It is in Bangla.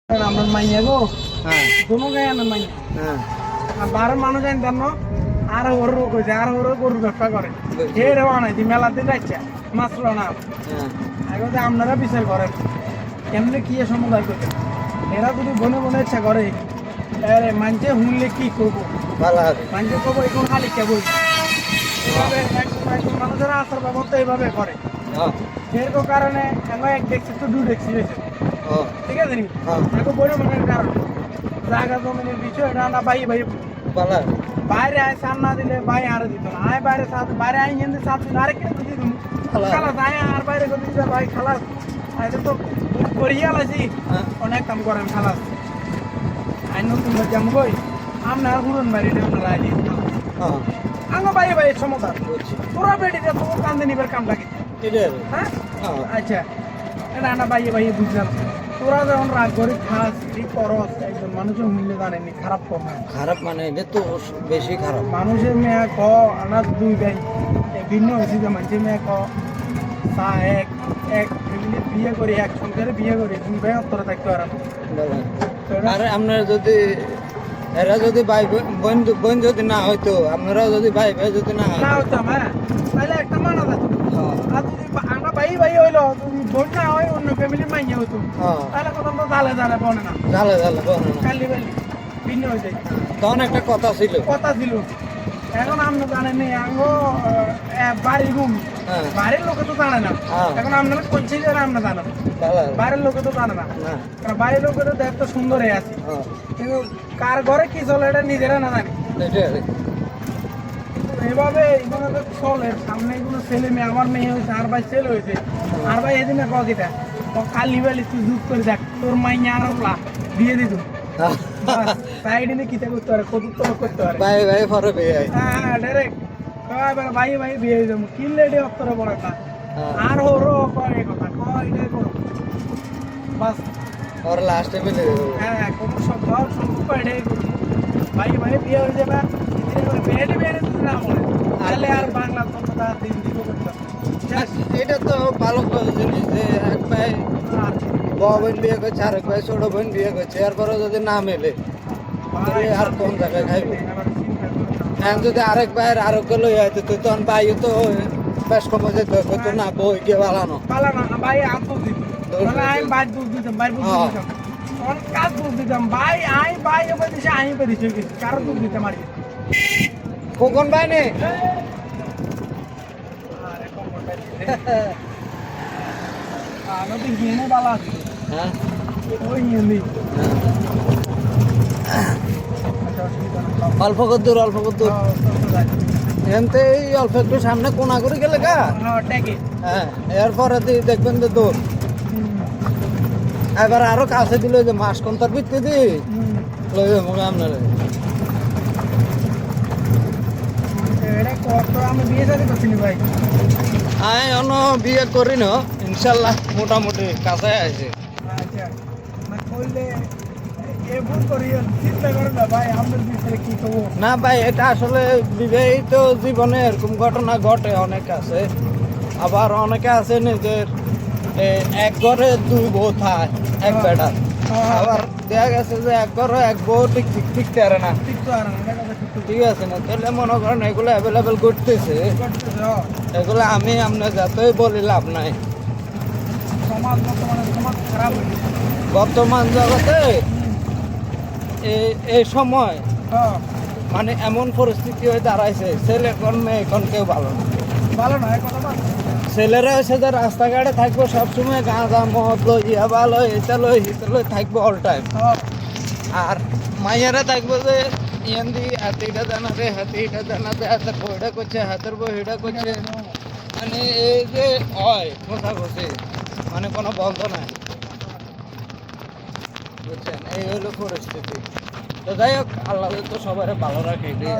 আমরা মাইয়া গো হ্যাঁ কোনো গায়ে না মাইয়া হ্যাঁ আর বারো মানুষ জানতাম না আর ওর কইছে আর ওর গরু ব্যবসা করে হে রে বানাইছি মেলাতে যাচ্ছে মাত্র না হ্যাঁ আগে আপনারা বিচার করেন কেমনে কি সমুদায় করতে এরা যদি বনে বনে ইচ্ছা করে আরে মানছে হুনলে কি করবো ভালো হবে মানছে করবো এখন খালি কেবল এভাবে একজন মানুষেরা আসার ব্যবস্থা এইভাবে করে হ্যাঁ এরকম কারণে আমরা এক দেখছি তো দু দেখছি হয়েছে ও ঠিক আছে নি হ্যাঁ এখন বনে মনের কারণ জায়গা জমিনের বিষয় এটা না ভাই ভাই ভালো হবে বাইরে আয় সার না দিলে ভাই আর দিত না আয় বাইরে সাথ বাইরে আই হিন্দি সাথ দিন আরে কেন দিদি তুমি খালাস। খালাস আয় আর বাইরে করে দিতে ভাই খালাস আয় তো করিয়া লাইছি হ্যাঁ অনেক কাম করেন খালাস আই নতুন বাচ্চা মুগই আমরা হুরন বাড়ি আমরা রাজি হ্যাঁ আঙ্গো ভাই ভাই সমতা বুঝছি তোরা বেটি দে তোর কান্দে নিবার কাম লাগে এটা হবে হ্যাঁ হ্যাঁ আচ্ছা এটা না ভাই ভাই বুঝলাম তোরা যখন রাগ করে খাস ঠিক করস একজন মানুষের মূল্য জানেনি খারাপ কথা খারাপ মানে এটা তো বেশি খারাপ মানুষের মেয়া ক আনাজ দুই ভাই ভিন্ন হয়েছে যে মানুষের মেয়া ক তা এক এক ফ্যামিলি বিয়ে করে এক সংসারে বিয়ে করে দুই ভাই অন্তরে থাকতে পারে না ভালো আর আপনার যদি এরা যদি ভাই বোন বোন যদি না হইতো আপনারাও যদি ভাই ভাই যদি না হয় না হতাম হ্যাঁ তাহলে একটা মানা যেত হ্যাঁ আর যদি আমরা ভাই ভাই হইলো যদি বোন না হয় অন্য ফ্যামিলির মাইনে হতো হ্যাঁ তাহলে কথা তো জালে জালে বনে না ঝালে ঝালে বলো না কালি বালি ভিন্ন হয়ে যায় তখন একটা কথা ছিল কথা ছিল এখন আপনি জানেন আঙ্গ বাড়ির রুম হ্যাঁ বাড়ির লোকে তো জানে না হ্যাঁ। এখন আপনারা কোনছে যে আমরা জানো ভালো হবে। বাইরের লোকে তো জানে না না কারণ বাইরের লোকে তো দেখতে সুন্দর হয়ে আছে হ্যাঁ কিন্তু কার ঘরে কি চলে এটা নিজেরা না জানি এটা হবে। এভাবে এগুলো তো চলে সামনে এগুলো ছেলে মেয়ে আমার মেয়ে হয়েছে আর ভাই ছেলে হয়েছে আর ভাই এদিনে কিটা কালি বালি তুই যুগ করে দেখ তোর মাইয়া আর বিয়ে দিত সাইডে নিয়ে কিতা করতে পারে কত তো করতে পারে ভাই ভাই পরে বিয়ে হয় হ্যাঁ ডাইরেক্ট ভাই ভাই বিয়ে হয়ে যাবো কিনলে এটি অত্তরে বড় একটা হ্যাঁ। আর হরো কয় এই কথা কয় এটাই করো বাস ওর লাস্টে মিলে দেবো হ্যাঁ কোনো সব সম্পর্ক এটাই করো ভাই ভাই বিয়ে হয়ে যাবে বেড়ে বেড়ে দিতে না মনে তাহলে আর বাংলা কথা দিন দিব করতে এটা তো ভালো জিনিস যে এক ভাই আর বড় বোন বিয়ে করছে আরেক ভাই ছোট বোন বিয়ে করছে এরপরে যদি না মেলে তাহলে আর কোন জায়গায় খাইবে এখন যদি আরেক ভাইয়ের আরোগ্য লই হয়তো তো তখন ভাই তো বেশ কমে যেত হয়তো না বই গিয়ে বালানো পালা না ভাই আম দুধ দিত মানে আমি ভাই দুধ দিতাম ভাই দুধ হ্যাঁ। দিতাম অনেক কাজ দুধ দিতাম ভাই আই ভাই এবার দিছে আমি এবার দিছে কারো দুধ দিতাম আর কি কোন ভাই নে আরে কোন কোন ভাই নতুন গিয়ে বালা আছে হ্যাঁ ওই নিয়ে অল্প কদ্দুর অল্প কদ্দুর এনতে এই অল্প একটু সামনে কোনা করে গেলে গা হ্যাঁ এরপরে দেখবেন যে তোর এবার আরো কাছে দিল যে মাস কোন তার ভিত্তি দি লই যাবো আপনারা আমি বিয়ে সাথে করছি ভাই আমি অন্য বিয়ে করি না ইনশাল্লাহ মোটামুটি কাছে আছে আচ্ছা না করলে এ ভুল করি চিন্তা করে না ভাই আমাদের ভিতরে কি করবো না ভাই এটা আসলে বিবাহিত জীবনে এরকম ঘটনা ঘটে অনেক আছে আবার অনেকে আছে নিজের এক ঘরে দুই বউ থাকে এক বেটা আবার দেখা গেছে যে এক ঘরে এক বউ টিকতে পারে না ঠিক তো আর না এটা কথা ঠিক তো ঠিক আছে না তাহলে মনে করেন এগুলো অ্যাভেলেবেল করতেছে করতেছে, এগুলো আমি আপনার যতই বলি লাভ নাই সমাজ বর্তমানে সমাজ খারাপ হয়ে গেছে বর্তমান জগতে এই সময় হ্যাঁ, মানে এমন পরিস্থিতি হয়ে দাঁড়াইছে ছেলে কোন মেয়ে কোন কেউ ভালো না ভালো না এই কথা বল। ছেলেরা এসে যে রাস্তাঘাটে থাকবো সবসময় গাঁজা মদ লই ইয়া ভালো এটা লই হিতে লই থাকবো অল টাইম হ্যাঁ, আর মাইয়ারা থাকবো যে ইয়ান্দি হাতিটা জানাতে হাতিটা জানাতে হাতের বইটা করছে হাতের বইটা করছে মানে এই যে হয় কথা বলছে মানে কোনো বন্ধ নাই বুঝছেন এই হলো পরিস্থিতি তো যাই হোক আল্লাহ তো সবার ভালো রাখে এটাই